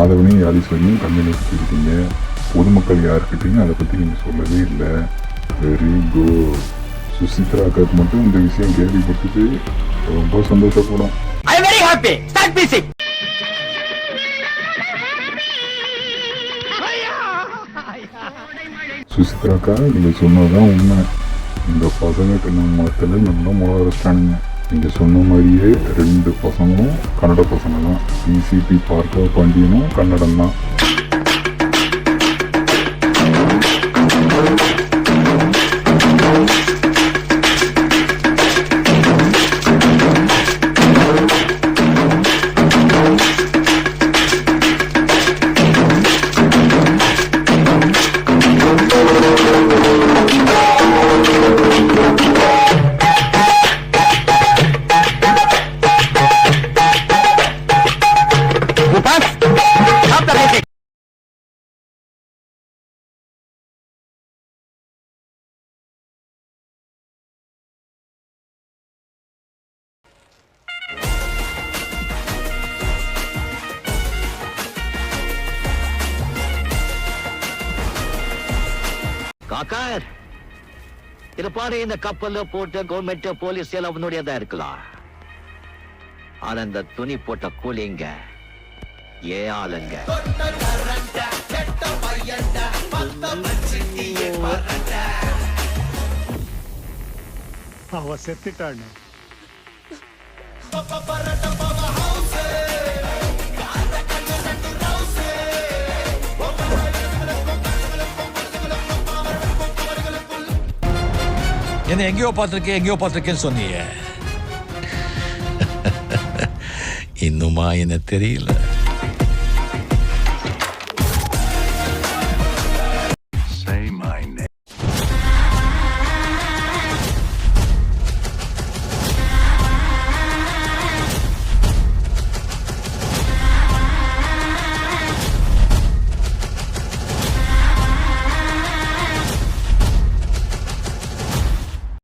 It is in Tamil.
மாதவனையும் யாதீஸ்வரியும் கம்பெனி வச்சுருக்கீங்க. பொதுமக்கள் யாருக்கிட்டையும் அதை பற்றி நீங்கள் சொல்லவே இல்லை. Very good. சுசித்ரா அக்காவுக்கு மட்டும் இந்த விஷயம் கேள்விப்பட்டுட்டு ரொம்ப சந்தோஷப்படும். சுசித்ரா அக்கா, நீங்கள் சொன்னதுதான் உண்மை. இந்த பசங்க கண்ணத்தில் நல்லா முளை அரைச்சிட்டானுங்க. நீங்கள் சொன்ன மாதிரியே 2 பசங்களும் கன்னட பசங்க தான். பிசிபி பார்க்க பாண்டியனும் கன்னடம் தான். காக்கார், இது பாரு, இந்த கப்பல்ல போட்ட கவர்மெண்ட் போலீஸ் எல்லாம் அவனுடையதா இருக்கலாம். ஆனா இந்த துணி போட்ட கூலிங்க ஏ ஆளுங்க. அவ செத்துட்டான்னு என்ன எங்கேயோ பார்த்திருக்கேன்னு சொன்னீங்க. இன்னுமா என்ன தெரியல.